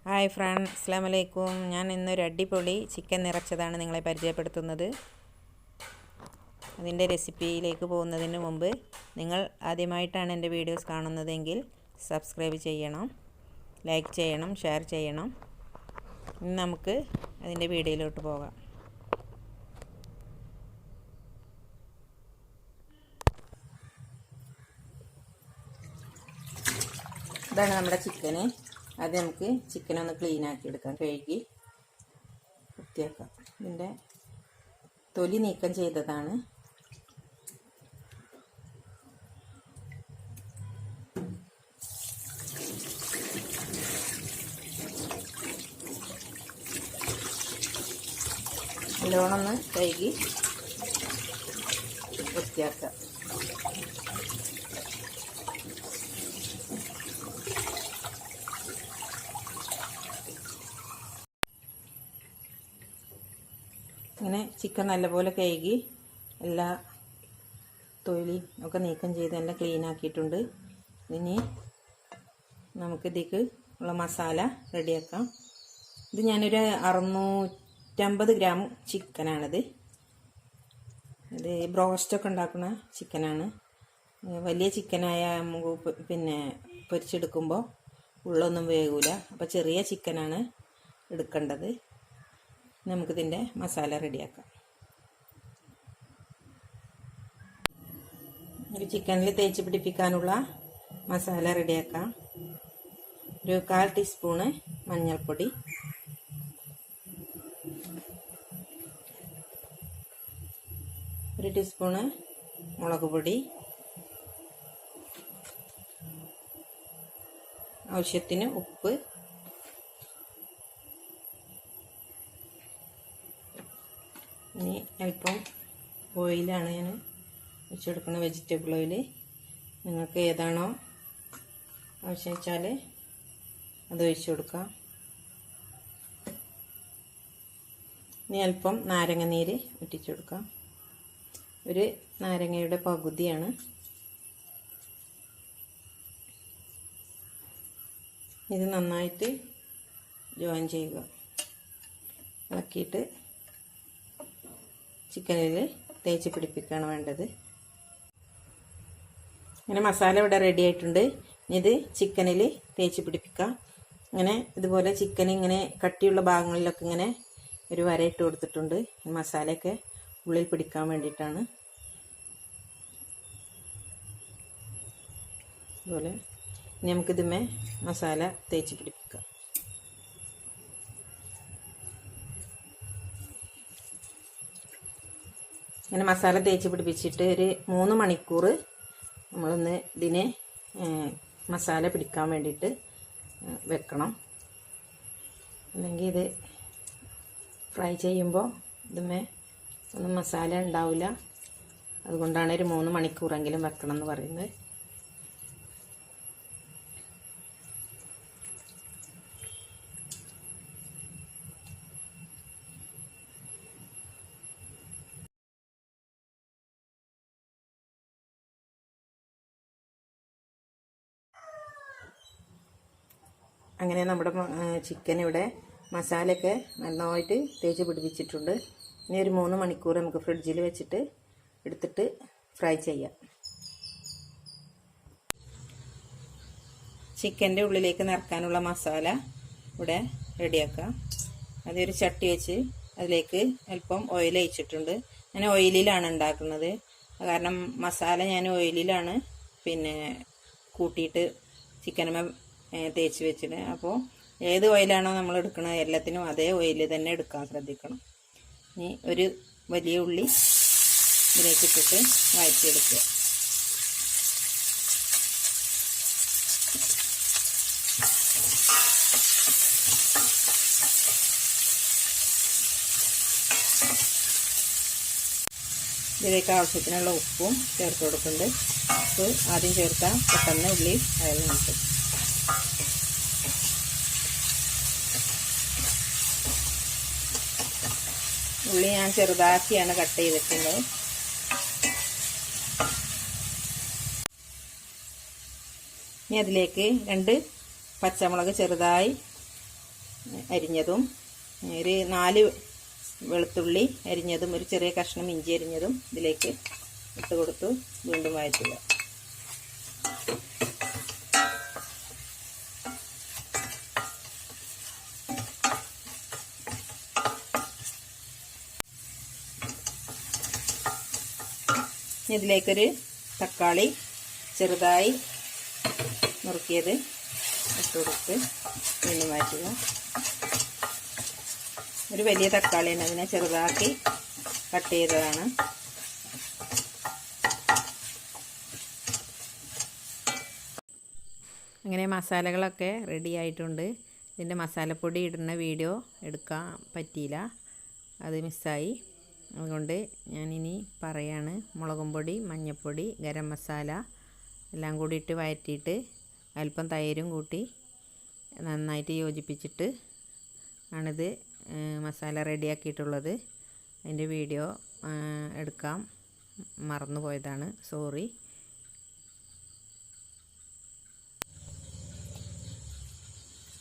Hi friends, അസ്സലാമു അലൈക്കും. ഞാൻ ഇന്നൊരു അടിപൊളി ചിക്കൻ നിറച്ചതാണ് നിങ്ങളെ പരിചയപ്പെടുത്തുന്നത്. അതിൻ്റെ റെസിപ്പിയിലേക്ക് പോകുന്നതിന് മുമ്പ് നിങ്ങൾ ആദ്യമായിട്ടാണ് എൻ്റെ വീഡിയോസ് കാണുന്നതെങ്കിൽ സബ്സ്ക്രൈബ് ചെയ്യണം, ലൈക്ക് ചെയ്യണം, ഷെയർ ചെയ്യണം. ഇനി നമുക്ക് അതിൻ്റെ വീഡിയോയിലോട്ട് പോകാം. ഇതാണ് നമ്മുടെ ചിക്കന്. അത് നമുക്ക് ചിക്കനൊന്ന് ക്ലീൻ ആക്കി എടുക്കാം, കഴുകി വൃത്തിയാക്കാം. ഇതിൻ്റെ തൊലി നീക്കം ചെയ്തതാണ്. നല്ലോണം ഒന്ന് കഴുകി വൃത്തിയാക്കാം. ഇങ്ങനെ ചിക്കൻ നല്ലപോലെ കഴുകി എല്ലാ തൊലി ഒക്കെ നീക്കം ചെയ്ത് എല്ലാം ക്ലീൻ ആക്കിയിട്ടുണ്ട്. ഇനി നമുക്കിതിലേക്ക് ഉള്ള മസാല റെഡിയാക്കാം. ഇത് ഞാനൊരു 650 ഗ്രാം ചിക്കനാണിത്. ഇത് ബ്രോസ്റ്റൊക്കെ ഉണ്ടാക്കുന്ന ചിക്കനാണ്. വലിയ ചിക്കനായ നമുക്ക് പൊരിച്ചെടുക്കുമ്പോൾ ഉള്ളൊന്നും വേകൂല. അപ്പോൾ ചെറിയ ചിക്കനാണ് എടുക്കേണ്ടത്. നമുക്കിതിൻ്റെ മസാല റെഡിയാക്കാം. ഒരു ചിക്കനിൽ തേച്ച് പിടിപ്പിക്കാനുള്ള മസാല റെഡിയാക്കാം. ഒരു 1/4 ടീസ്പൂണ് മഞ്ഞൾപ്പൊടി, ഒരു ടീസ്പൂണ് മുളക് പൊടി, ആവശ്യത്തിന് ഉപ്പ്, ഇനി അല്പം ഓയിലാണ് ഞാൻ ഒഴിച്ചെടുക്കുന്ന, വെജിറ്റബിൾ ഓയിൽ. നിങ്ങൾക്ക് ഏതാണോ ആവശ്യം വെച്ചാൽ അത് ഒഴിച്ചു കൊടുക്കാം. ഇനി അല്പം നാരങ്ങ നീര് ഒറ്റിച്ചു കൊടുക്കാം. ഒരു നാരങ്ങയുടെ പകുതിയാണ്. ഇത് നന്നായിട്ട് ജോയിൻ ചെയ്യുക. ഇളക്കിയിട്ട് ചിക്കനിൽ തേച്ച് പിടിപ്പിക്കുകയാണ് വേണ്ടത്. ഇങ്ങനെ മസാല ഇവിടെ റെഡി ആയിട്ടുണ്ട്. ഇത് ചിക്കനിൽ തേച്ച് പിടിപ്പിക്കാം. ഇങ്ങനെ ഇതുപോലെ ചിക്കൻ ഇങ്ങനെ കട്ടിയുള്ള ഭാഗങ്ങളിലൊക്കെ ഇങ്ങനെ ഒരു വരയിട്ട് കൊടുത്തിട്ടുണ്ട്. മസാലയൊക്കെ ഉള്ളിൽ പിടിക്കാൻ വേണ്ടിയിട്ടാണ്. അതുപോലെ ഇനി നമുക്കിതുമേ മസാല തേച്ച് പിടിപ്പിക്കാം. ഇങ്ങനെ മസാല തേച്ച് പിടിപ്പിച്ചിട്ട് ഒരു 3 മണിക്കൂർ നമ്മളൊന്ന് ഇതിനെ മസാല പിടിക്കാൻ വേണ്ടിയിട്ട് വെക്കണം. അല്ലെങ്കിൽ ഇത് ഫ്രൈ ചെയ്യുമ്പോൾ ഇതുമേ ഒന്നും മസാല ഉണ്ടാവില്ല. അതുകൊണ്ടാണ് ഒരു 3 മണിക്കൂറെങ്കിലും വെക്കണം എന്ന് പറയുന്നത്. അങ്ങനെ നമ്മുടെ ചിക്കൻ ഇവിടെ മസാലയൊക്കെ നന്നായിട്ട് തേച്ച് പിടിപ്പിച്ചിട്ടുണ്ട്. ഇനി ഒരു 3 മണിക്കൂർ നമുക്ക് ഫ്രിഡ്ജിൽ വെച്ചിട്ട് എടുത്തിട്ട് ഫ്രൈ ചെയ്യാം. ചിക്കൻ്റെ ഉള്ളിലേക്ക് നിറക്കാനുള്ള മസാല ഇവിടെ റെഡിയാക്കാം. അതൊരു ചട്ടി വെച്ച് അതിലേക്ക് അല്പം ഓയിൽ ഒഴിച്ചിട്ടുണ്ട്. ഞാൻ ഓയിലിലാണ് ഉണ്ടാക്കുന്നത്. കാരണം മസാല ഞാൻ ഓയിലിലാണ് കൂട്ടിയിട്ട് ചിക്കനുമേ തേച്ച് വെച്ചിട്ട്. അപ്പോൾ ഏത് ഓയിലാണോ നമ്മൾ എടുക്കുന്നത് എല്ലാത്തിനും അതേ ഓയിൽ തന്നെ എടുക്കാൻ ശ്രദ്ധിക്കണം. ഇനി ഒരു വലിയ ഉള്ളി ഇതിലേക്ക് ഇട്ടിട്ട് വഴറ്റിയെടുക്കുക. ഇതിലേക്ക് ആവശ്യത്തിനുള്ള ഉപ്പും ചേർത്ത് കൊടുക്കുന്നുണ്ട്. ഉപ്പ് ആദ്യം ചേർത്താൽ പെട്ടെന്ന് ഉള്ളി വഴന്ന് കിട്ടും. ഉള്ളി ഞാൻ ചെറുതാക്കിയാണ് കട്ട് ചെയ്തിട്ടുള്ളത്. ഇനി അതിലേക്ക് 2 പച്ചമുളക് ചെറുതായി അരിഞ്ഞതും ഒരു 4 വെളുത്തുള്ളി അരിഞ്ഞതും ഒരു ചെറിയ കഷ്ണം ഇഞ്ചി അരിഞ്ഞതും ഇതിലേക്ക് ഇട്ട് കൊടുത്തു വീണ്ടും വഴറ്റുക. ഇതിലേക്കൊരു തക്കാളി ചെറുതായി നുറുക്കിയത് ഇട്ട് കൊടുത്ത് വീണ്ടും വഴറ്റുക. ഒരു വലിയ തക്കാളിയാണ്, അതിനെ ചെറുതാക്കി കട്ട് ചെയ്തതാണ്. അങ്ങനെ മസാലകളൊക്കെ റെഡി ആയിട്ടുണ്ട്. ഇതിൻ്റെ മസാലപ്പൊടി ഇടുന്ന വീഡിയോ എടുക്കാൻ പറ്റിയില്ല, അത് മിസ്സായി. അതുകൊണ്ട് ഞാനിനി പറയാണ്. മുളകും പൊടി, മഞ്ഞൾപ്പൊടി, ഗരം മസാല എല്ലാം കൂടി ഇട്ട് വഴറ്റിയിട്ട് അല്പം തൈരും കൂട്ടി നന്നായിട്ട് യോജിപ്പിച്ചിട്ട് ആണിത് മസാല റെഡിയാക്കിയിട്ടുള്ളത്. അതിൻ്റെ വീഡിയോ എടുക്കാൻ മറന്നു പോയതാണ്, സോറി.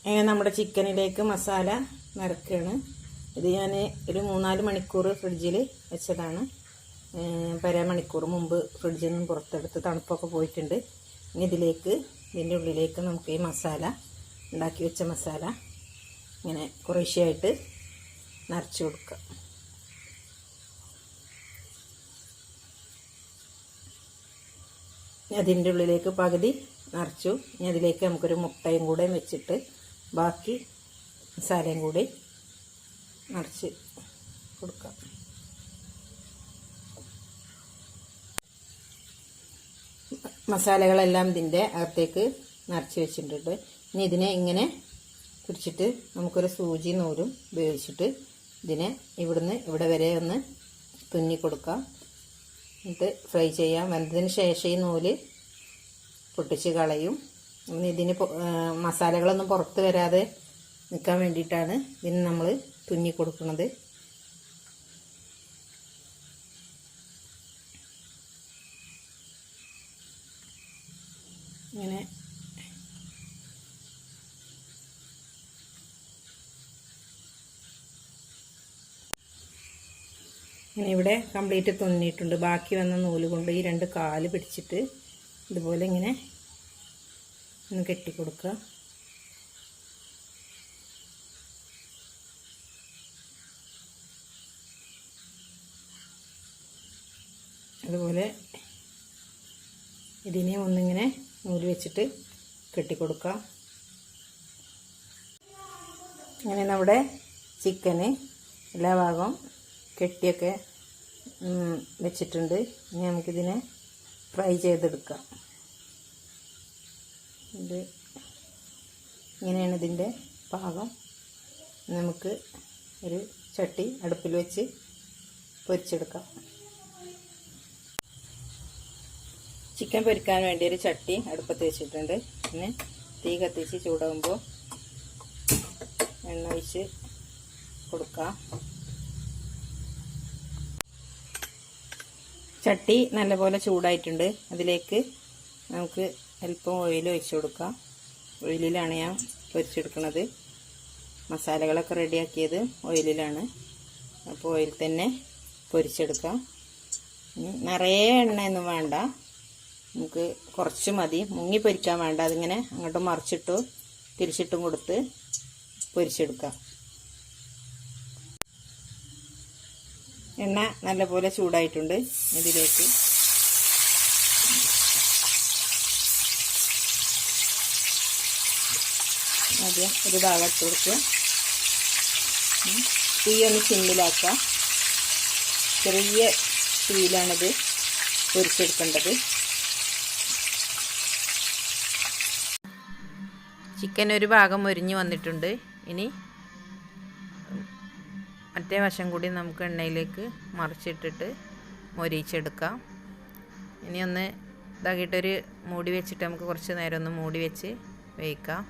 അങ്ങനെ നമ്മുടെ ചിക്കനിലേക്ക് മസാല നിറക്കുകയാണ്. ഇത് ഞാൻ ഒരു 3-4 മണിക്കൂർ ഫ്രിഡ്ജിൽ വെച്ചതാണ്. അരമണിക്കൂർ മുമ്പ് ഫ്രിഡ്ജിൽ നിന്ന് പുറത്തെടുത്ത് തണുപ്പൊക്കെ പോയിട്ടുണ്ട്. ഇനി ഇതിൻ്റെ ഉള്ളിലേക്ക് നമുക്ക് ഈ മസാല, ഉണ്ടാക്കി വെച്ച മസാല ഇങ്ങനെ കുറേശ്ശെയായിട്ട് നിറച്ച് കൊടുക്കാം. അതിൻ്റെ ഉള്ളിലേക്ക് പകുതി നിറച്ചു. ഇനി അതിലേക്ക് നമുക്കൊരു മുട്ടയും കൂടെ വെച്ചിട്ട് ബാക്കി മസാലയും കൂടി നിറച്ച് കൊടുക്കാം. മസാലകളെല്ലാം ഇതിൻ്റെ അകത്തേക്ക് നിറച്ച് വെച്ചിട്ടുണ്ട്. ഇനി ഇതിനെ ഇങ്ങനെ പിടിച്ചിട്ട് നമുക്കൊരു സൂചി നൂലും ഉപയോഗിച്ചിട്ട് ഇതിനെ ഇവിടുന്ന് ഇവിടെ വരെ ഒന്ന് തുന്നി കൊടുക്കാം. എന്നിട്ട് ഫ്രൈ ചെയ്യാം. വെന്തതിന് ശേഷം ഈ നൂല് പൊട്ടിച്ച് കളയും. ഇതിന് മസാലകളൊന്നും പുറത്ത് വരാതെ നിൽക്കാൻ വേണ്ടിയിട്ടാണ് ഇതിന് നമ്മൾ തുന്നി കൊടുക്കുന്നത്. ഇങ്ങനെ ഇവിടെ കംപ്ലീറ്റ് തുന്നിയിട്ടുണ്ട്. ബാക്കി വന്ന നൂല് കൊണ്ട് ഈ 2 കാല് പിടിച്ചിട്ട് ഇതുപോലെ ഇങ്ങനെ ഒന്ന് കെട്ടിക്കൊടുക്കുക. അതുപോലെ ഇതിനെ ഒന്നിങ്ങനെ നൂല് വെച്ചിട്ട് കെട്ടിക്കൊടുക്കാം. അങ്ങനെ നമ്മുടെ ചിക്കന് എല്ലാ ഭാഗവും കെട്ടിയൊക്കെ വെച്ചിട്ടുണ്ട്. ഇനി നമുക്കിതിനെ ഫ്രൈ ചെയ്തെടുക്കാം. ഇത് ഇങ്ങനെയാണ് ഇതിൻ്റെ പാകം. നമുക്ക് ഒരു ചട്ടി അടുപ്പിൽ വെച്ച് പൊരിച്ചെടുക്കാം. ചിക്കൻ പൊരിക്കാൻ വേണ്ടി ഒരു ചട്ടി അടുപ്പത്ത് വെച്ചിട്ടുണ്ട്. പിന്നെ തീ കത്തിച്ച് ചൂടാകുമ്പോൾ എണ്ണ ഒഴിച്ച് കൊടുക്കാം. ചട്ടി നല്ലപോലെ ചൂടായിട്ടുണ്ട്. അതിലേക്ക് നമുക്ക് അല്പം ഓയിൽ ഒഴിച്ച് കൊടുക്കാം. ഓയിലിലാണ് ഞാൻ പൊരിച്ചെടുക്കുന്നത്. മസാലകളൊക്കെ റെഡിയാക്കിയത് ഓയിലിലാണ്. അപ്പോൾ ഓയിൽ തന്നെ പൊരിച്ചെടുക്കാം. നിറയെ എണ്ണയൊന്നും വേണ്ട, നമുക്ക് കുറച്ച് മതി. മുങ്ങി പൊരിക്കാൻ വേണ്ട. അതിങ്ങനെ അങ്ങോട്ട് മറിച്ചിട്ടു തിരിച്ചിട്ടും കൊടുത്ത് പൊരിച്ചെടുക്കാം. എണ്ണ നല്ലപോലെ ചൂടായിട്ടുണ്ട്. ഇതിലേക്ക് ആദ്യം ഒരു ഭാഗം ഇട്ട് കൊടുക്കുക. തീ ഒന്ന് സിമ്മിലാക്കുക. ചെറിയ തീയിലാണിത് പൊരിച്ചെടുക്കേണ്ടത്. ചിക്കൻ ഒരു ഭാഗം മൊരിഞ്ഞ് വന്നിട്ടുണ്ട്. ഇനി മറ്റേ വശം കൂടി നമുക്ക് എണ്ണയിലേക്ക് മറിച്ചിട്ടിട്ട് മൊരിച്ചെടുക്കാം. ഇനി ഒന്ന് ഇതാക്കിയിട്ടൊരു മൂടി വെച്ചിട്ട് നമുക്ക് കുറച്ച് നേരം ഒന്ന് മൂടി വെച്ച് വേവിക്കാം.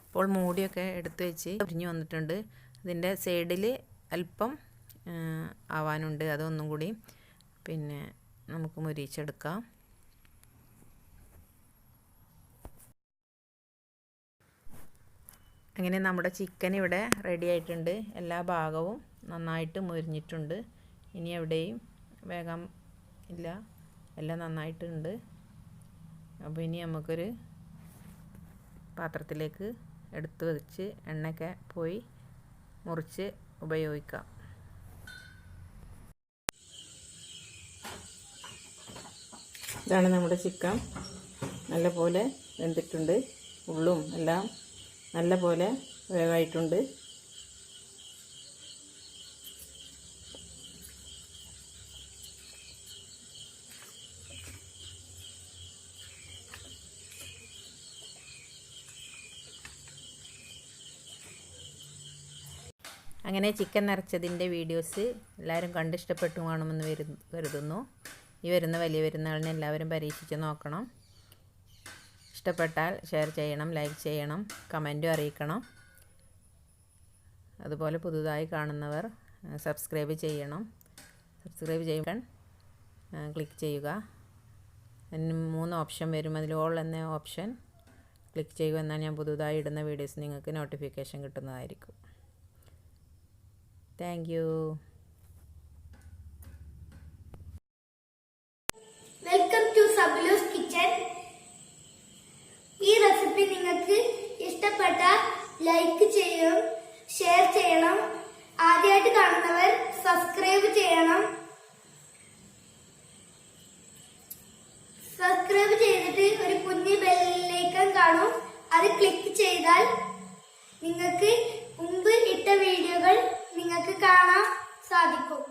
ഇപ്പോൾ മൂടിയൊക്കെ എടുത്ത് വെച്ച് പൊരിഞ്ഞ് വന്നിട്ടുണ്ട്. അതിൻ്റെ സൈഡിൽ അല്പം ആവാനുണ്ട്. അതൊന്നും കൂടി പിന്നെ നമുക്ക് മൊരിച്ചെടുക്കാം. അങ്ങനെ നമ്മുടെ ചിക്കൻ ഇവിടെ റെഡി ആയിട്ടുണ്ട്. എല്ലാ ഭാഗവും നന്നായിട്ട് മുരിഞ്ഞിട്ടുണ്ട്. ഇനി എവിടെയും വേഗം ഇല്ല, എല്ലാം നന്നായിട്ടുണ്ട്. അപ്പോൾ ഇനി നമുക്കൊരു പാത്രത്തിലേക്ക് എടുത്ത് വെച്ച് എണ്ണയൊക്കെ പോയി മുറിച്ച് ഉപയോഗിക്കാം. ഇതാണ് നമ്മുടെ ചിക്കൻ. നല്ലപോലെ വെന്തിട്ടുണ്ട്. ഉള്ളും എല്ലാം നല്ലപോലെ വേവായിട്ടുണ്ട്. അങ്ങനെ ചിക്കൻ നിറച്ചതിൻ്റെ വീഡിയോസ് എല്ലാവരും കണ്ടിഷ്ടപ്പെട്ടു കാണുമെന്ന് കരുതുന്നു. ഈ വരുന്ന വലിയ പെരുന്നാളിന് എല്ലാവരും പരീക്ഷിച്ച് നോക്കണം. ഇഷ്ടപ്പെട്ടാൽ ഷെയർ ചെയ്യണം, ലൈക്ക് ചെയ്യണം, കമൻറ്റും അറിയിക്കണം. അതുപോലെ പുതുതായി കാണുന്നവർ സബ്സ്ക്രൈബ് ചെയ്യണം. സബ്സ്ക്രൈബ് ചെയ്യാൻ ക്ലിക്ക് ചെയ്യുക. അതിന് 3 ഓപ്ഷൻ വരും. അതിൽ ഓൾ എന്ന ഓപ്ഷൻ ക്ലിക്ക് ചെയ്യുക. എന്നാൽ ഞാൻ പുതുതായി ഇടുന്ന വീഡിയോസ് നിങ്ങൾക്ക് നോട്ടിഫിക്കേഷൻ കിട്ടുന്നതായിരിക്കും. Thank you. Welcome to Sabilu'skitchen. ഈ റെസിപ്പി നിങ്ങൾക്ക് ഇഷ്ടപ്പെട്ടാൽ ലൈക്ക് ചെയ്യണം, ഷെയർ ചെയ്യണം. ആദ്യമായിട്ട് കാണുന്നവർ സബ്സ്ക്രൈബ് ചെയ്യണം. സബ്സ്ക്രൈബ് ചെയ്തിട്ട് ഒരു കുഞ്ഞു ബെല്ലൈക്കൺ കാണും. അത് ക്ലിക്ക് ചെയ്താൽ നിങ്ങൾക്ക് മുമ്പ് ഇട്ട വീഡിയോകൾ നിങ്ങൾക്ക് കാണാൻ സാധിക്കും.